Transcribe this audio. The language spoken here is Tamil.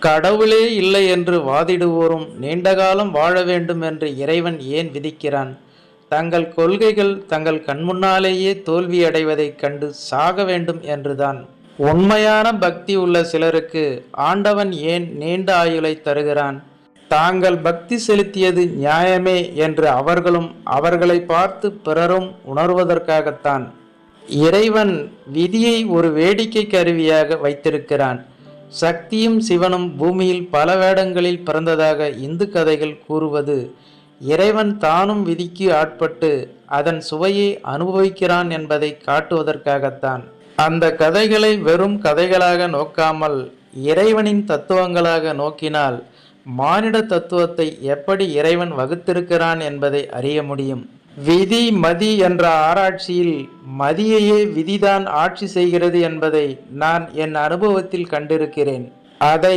கடவுளே இல்லை என்று வாதிடுவோரும் நீண்டகாலம் வாழ வேண்டும் என்று இறைவன் ஏன் விதிக்கிறான்? தங்கள் கொள்கைகள் தங்கள் கண்முன்னாலேயே தோல்வியடைவதைக் கண்டு சாக வேண்டும் என்றுதான். உண்மையான பக்தி உள்ள சிலருக்கு ஆண்டவன் ஏன் நீண்ட ஆயுளை தருகிறான்? தாங்கள் பக்தி செலுத்தியது நியாயமே என்று அவர்களும் அவர்களை பார்த்து பிறரும் உணர்வதற்காகத்தான். இறைவன் விதியை ஒரு வேடிக்கை கருவியாக வைத்திருக்கிறான். சக்தியும் சிவனும் பூமியில் பல வேடங்களில் பிறந்ததாக இந்து கதைகள் கூறுவது இறைவன் தானும் விதிக்கு ஆட்பட்டு அதன் சுவையை அனுபவிக்கிறான் என்பதை காட்டுவதற்காகத்தான். அந்த கதைகளை வெறும் கதைகளாக நோக்காமல் இறைவனின் தத்துவங்களாக நோக்கினால் மானிட தத்துவத்தை எப்படி இறைவன் வகுத்திருக்கிறான் என்பதை அறிய முடியும். விதி மதி என்ற ஆராய்ச்சியில் மதியையே விதிதான் ஆட்சி செய்கிறது என்பதை நான் என் அனுபவத்தில் கண்டிருக்கிறேன். அதை